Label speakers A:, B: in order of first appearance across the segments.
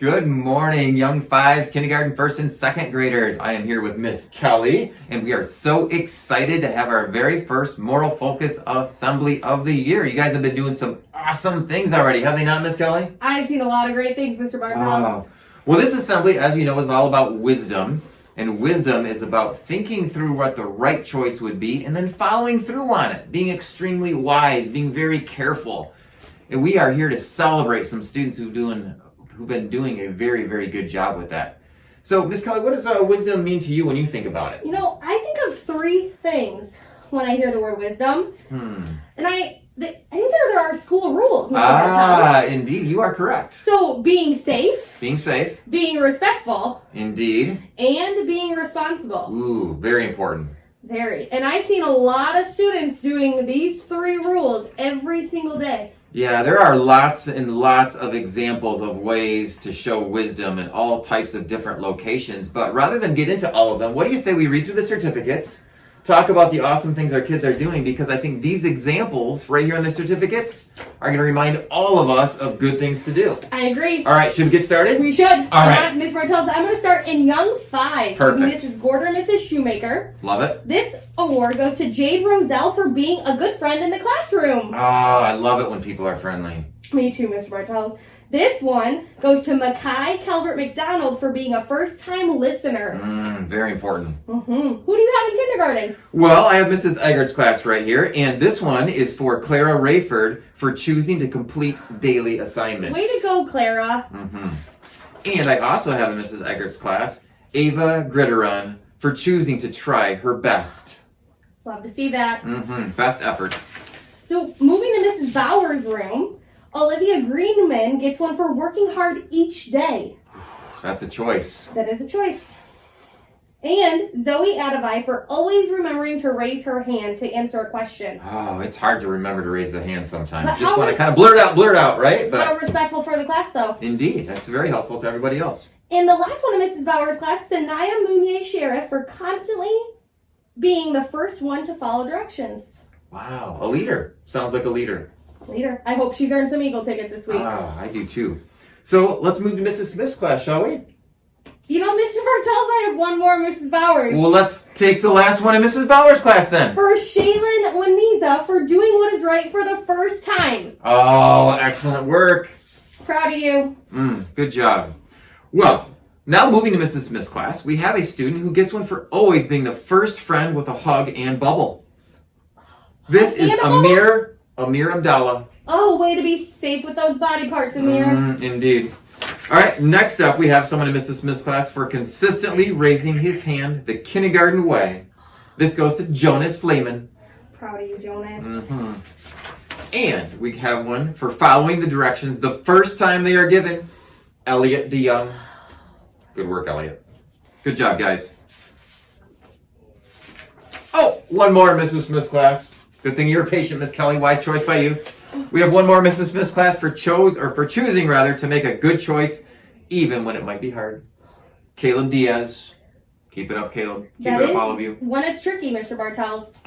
A: Good morning, young fives, kindergarten, first and second graders. I am here with Miss Kelly, and we are so excited to have our very first Moral Focus Assembly of the year. You guys have been doing some awesome things already, have they not, Miss Kelly?
B: I've seen a lot of great things, Mr. Bartels.
A: Oh. Well, this assembly, as you know, is all about wisdom, and wisdom is about thinking through what the right choice would be and then following through on it, being extremely wise, being very careful. And we are here to celebrate some students who've been doing a very, very good job with that. So, Miss Kelly, what does wisdom mean to you when you think about it?
B: You know, I think of three things when I hear the word wisdom. And I think there are school rules, Mr. Bartels.
A: Indeed, you are correct.
B: So, being safe, being respectful,
A: indeed,
B: and being responsible.
A: Ooh, very important.
B: Very. And I've seen a lot of students doing these three rules every single day.
A: Yeah, there are lots and lots of examples of ways to show wisdom in all types of different locations. But rather than get into all of them, what do you say we read through the certificates, talk about the awesome things our kids are doing, because I think these examples right here on the certificates are going to remind all of us of good things to do.
B: I agree.
A: All right, should we get started?
B: We should.
A: All right.
B: Ms. Bartels, I'm going to start in Young 5.
A: Perfect.
B: Mrs. Gorder and Mrs. Shoemaker.
A: Love it.
B: This award goes to Jade Roselle for being a good friend in the classroom.
A: Oh, I love it when people are friendly.
B: Me too, Mr. Bartels. This one goes to Mackay Calvert McDonald for being a first-time listener.
A: Very important.
B: Who do you have in kindergarten?
A: Well, I have Mrs. Eggert's class right here, and this one is for Clara Rayford for choosing to complete daily assignments.
B: Way to go, Clara.
A: And I also have in Mrs. Eggert's class, Ava Gritteron for choosing to try her best.
B: Love to see that.
A: Best effort.
B: So, moving to Mrs. Bauer's room, Olivia Greenman gets one for working hard each day.
A: That's a choice.
B: That is a choice. And Zoe Adavai for always remembering to raise her hand to answer a question.
A: Oh, it's hard to remember to raise the hand sometimes.
B: But
A: Just want to kind of blurt out, right?
B: How respectful for the class, though.
A: Indeed, that's very helpful to everybody else.
B: And the last one in Mrs. Bauer's class, Sanaya Mounier Sheriff for constantly being the first one to follow directions.
A: Wow, a leader. Sounds like a leader.
B: Leader. I hope she's earned some Eagle tickets this week.
A: I do too. So let's move to Mrs. Smith's class, shall we?
B: You know, Mr. Bartels, I have one more Mrs. Bowers.
A: Well, let's take the last one in Mrs. Bauer's class then.
B: For Shaylin Waniza for doing what is right for the first time.
A: Oh, excellent work.
B: Proud of you.
A: Good job. Well, now moving to Mrs. Smith's class, we have a student who gets one for always being the first friend with a hug and bubble. This is Amir Abdallah.
B: Oh, way to be safe with those body parts, Amir.
A: Indeed. All right, next up we have someone in Mrs. Smith's class for consistently raising his hand the kindergarten way. This goes to Jonas Lehman.
B: Proud of you, Jonas.
A: And we have one for following the directions the first time they are given. Elliot DeYoung. Good work, Elliot. Good job, guys. Oh, one more in Mrs. Smith's class. Good thing you were patient, Miss Kelly. Wise choice by you. We have one more Mrs. Smith's class for choosing to make a good choice, even when it might be hard. Caleb Diaz. Keep it up, Caleb. Keep it up, all of you.
B: When it's tricky, Mr. Bartels.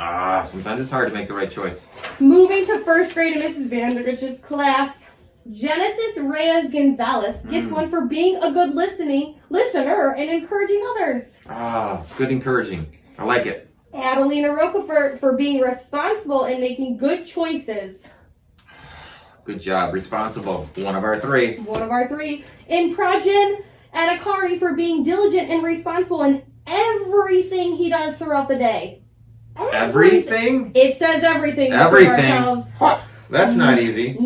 A: Sometimes it's hard to make the right choice.
B: Moving to first grade in Mrs. Vandergrich's class, Genesis Reyes Gonzalez gets one for being a good listener and encouraging others.
A: Good encouraging. I like it.
B: Adelina Rocafort for being responsible and making good choices.
A: Good job. Responsible. One of our three.
B: And Prajan Adhikari for being diligent and responsible in everything he does throughout the day.
A: Everything?
B: It says everything.
A: Everything. That's not easy.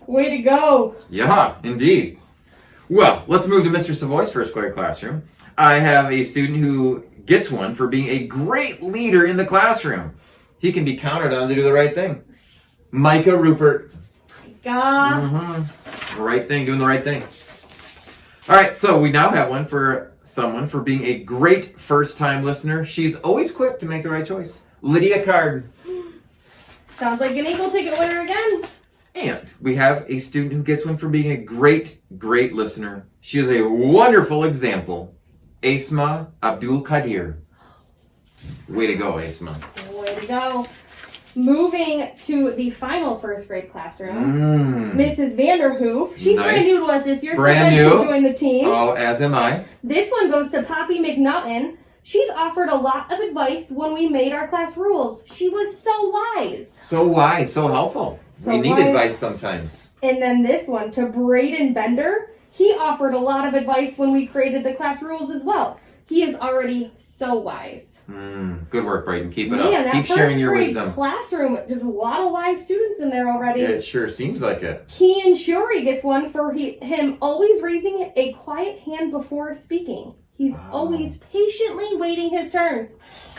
B: Way to go.
A: Yeah, indeed. Well, let's move to Mr. Savoy's first grade classroom. I have a student who gets one for being a great leader in the classroom. He can be counted on to do the right thing. Micah Rupert. Right thing, doing the right thing. All right, so we now have one for someone for being a great first-time listener. She's always quick to make the right choice. Lydia Card.
B: Sounds like an Eagle ticket winner again.
A: And we have a student who gets one for being a great listener. She is a wonderful example. Asma Abdul Qadir. Way to go, Asma.
B: Way to go. Moving to the final first grade classroom, Mrs. Vanderhoof. She's
A: Nice.
B: brand new to us this year,
A: Brand
B: so
A: new.
B: glad she joined the team.
A: Oh, as am I.
B: This one goes to Poppy McNutton. She's offered a lot of advice when we made our class rules. She was so wise.
A: So wise, so helpful.
B: So
A: we need
B: wise.
A: advice sometimes.
B: And then this one to Braden Bender. He offered a lot of advice when we created the class rules as well. He is already so wise.
A: Good work, Braden. Keep it
B: Man,
A: up.
B: that
A: Keep
B: first
A: sharing your
B: grade
A: wisdom.
B: classroom, just a lot of wise students in there already.
A: It sure seems like it.
B: Kian Shuri gets one for him always raising a quiet hand before speaking. He's always patiently waiting his turn.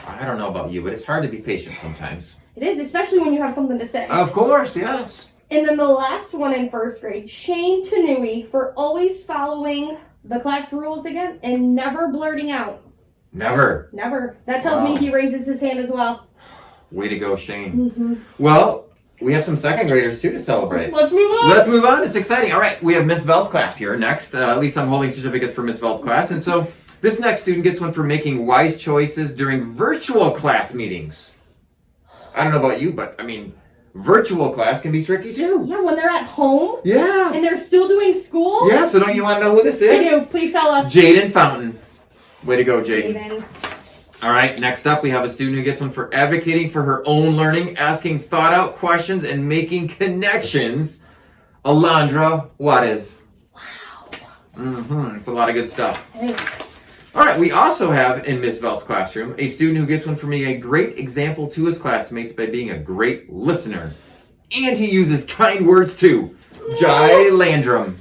A: I don't know about you, but it's hard to be patient sometimes.
B: It is, especially when you have something to say.
A: Of course, yes.
B: And then the last one in first grade, Shane Tanui, for always following the class rules again and never blurting out.
A: Never.
B: Never. That tells me
A: Wow.
B: he raises his hand as well.
A: Way to go, Shane. Well, we have some second graders too to celebrate.
B: Let's move on.
A: Let's move on. It's exciting. All right, we have Miss Veld's class here next. At least I'm holding certificates for Miss Veld's class. And so this next student gets one for making wise choices during virtual class meetings. I don't know about you, but I mean, virtual class can be tricky too.
B: Yeah, when they're at home
A: Yeah.
B: and they're still doing school.
A: Yeah, so don't you want to know who this is?
B: I do. Please tell us.
A: Jaden Fountain. Way to go, Jaden.
B: Jaden.
A: All right, next up, we have a student who gets one for advocating for her own learning, asking thought-out questions, and making connections. Alondra Juarez. Wow. It's a lot of good stuff.
B: Thanks.
A: All right, we also have in Miss Veld's classroom a student who gets one for being a great example to his classmates by being a great listener. And he uses kind words too. Jai Landrum.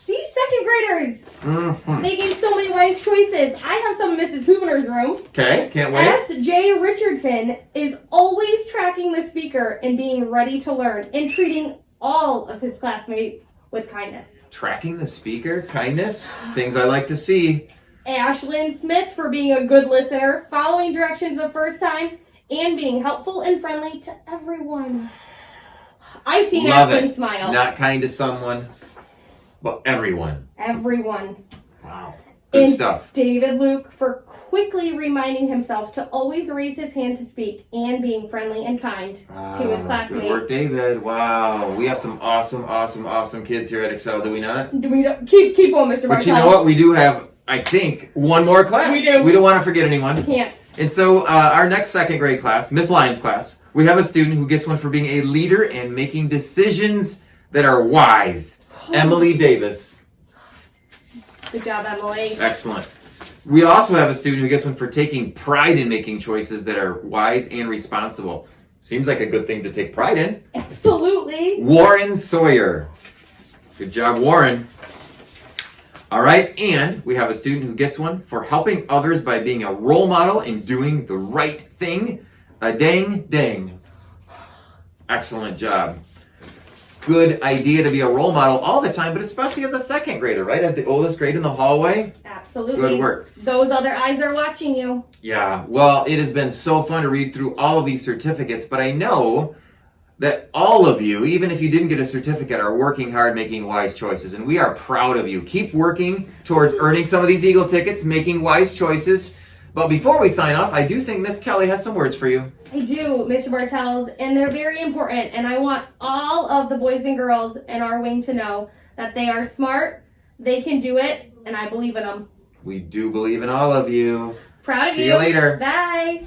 B: These second graders making so many wise choices. I have some in Mrs. Hoovener's room.
A: Okay, can't wait.
B: S.J. Richardson is always tracking the speaker and being ready to learn and treating all of his classmates with kindness.
A: Tracking the speaker, kindness, things I like to see.
B: Ashlyn Smith for being a good listener, following directions the first time, and being helpful and friendly to everyone. I've seen
A: Love
B: Ashlyn
A: it.
B: smile.
A: Not kind to someone, but everyone.
B: Everyone.
A: Wow. Good
B: And
A: stuff.
B: David Luke for quickly reminding himself to always raise his hand to speak and being friendly and kind to his classmates.
A: Good work, David. Wow. We have some awesome kids here at Excel, do we not?
B: We don't, keep on, Mr. Bartels.
A: But you know what? We do have, I think, one more class.
B: We do.
A: We don't want to forget anyone.
B: Can't.
A: And so our next second grade class, Miss Lyons' class, we have a student who gets one for being a leader and making decisions that are wise. Emily Davis.
B: Good job, Emily.
A: Excellent. We also have a student who gets one for taking pride in making choices that are wise and responsible. Seems like a good thing to take pride in.
B: Absolutely.
A: Warren Sawyer. Good job, Warren. All right, and we have a student who gets one for helping others by being a role model and doing the right thing. A dang. Excellent job. Good idea to be a role model all the time, but especially as a second grader, right? As the oldest grade in the hallway.
B: Absolutely.
A: Good work.
B: Those other eyes are watching you.
A: Yeah, well, it has been so fun to read through all of these certificates, but I know that all of you, even if you didn't get a certificate, are working hard making wise choices, and we are proud of you. Keep working towards earning some of these Eagle tickets, making wise choices. But before we sign off, I do think Miss Kelly has some words for you.
B: I do, Mr. Bartels, and they're very important, and I want all of the boys and girls in our wing to know that they are smart, they can do it, and I believe in them.
A: We do believe in all of you.
B: Proud of you.
A: See you later.
B: Bye.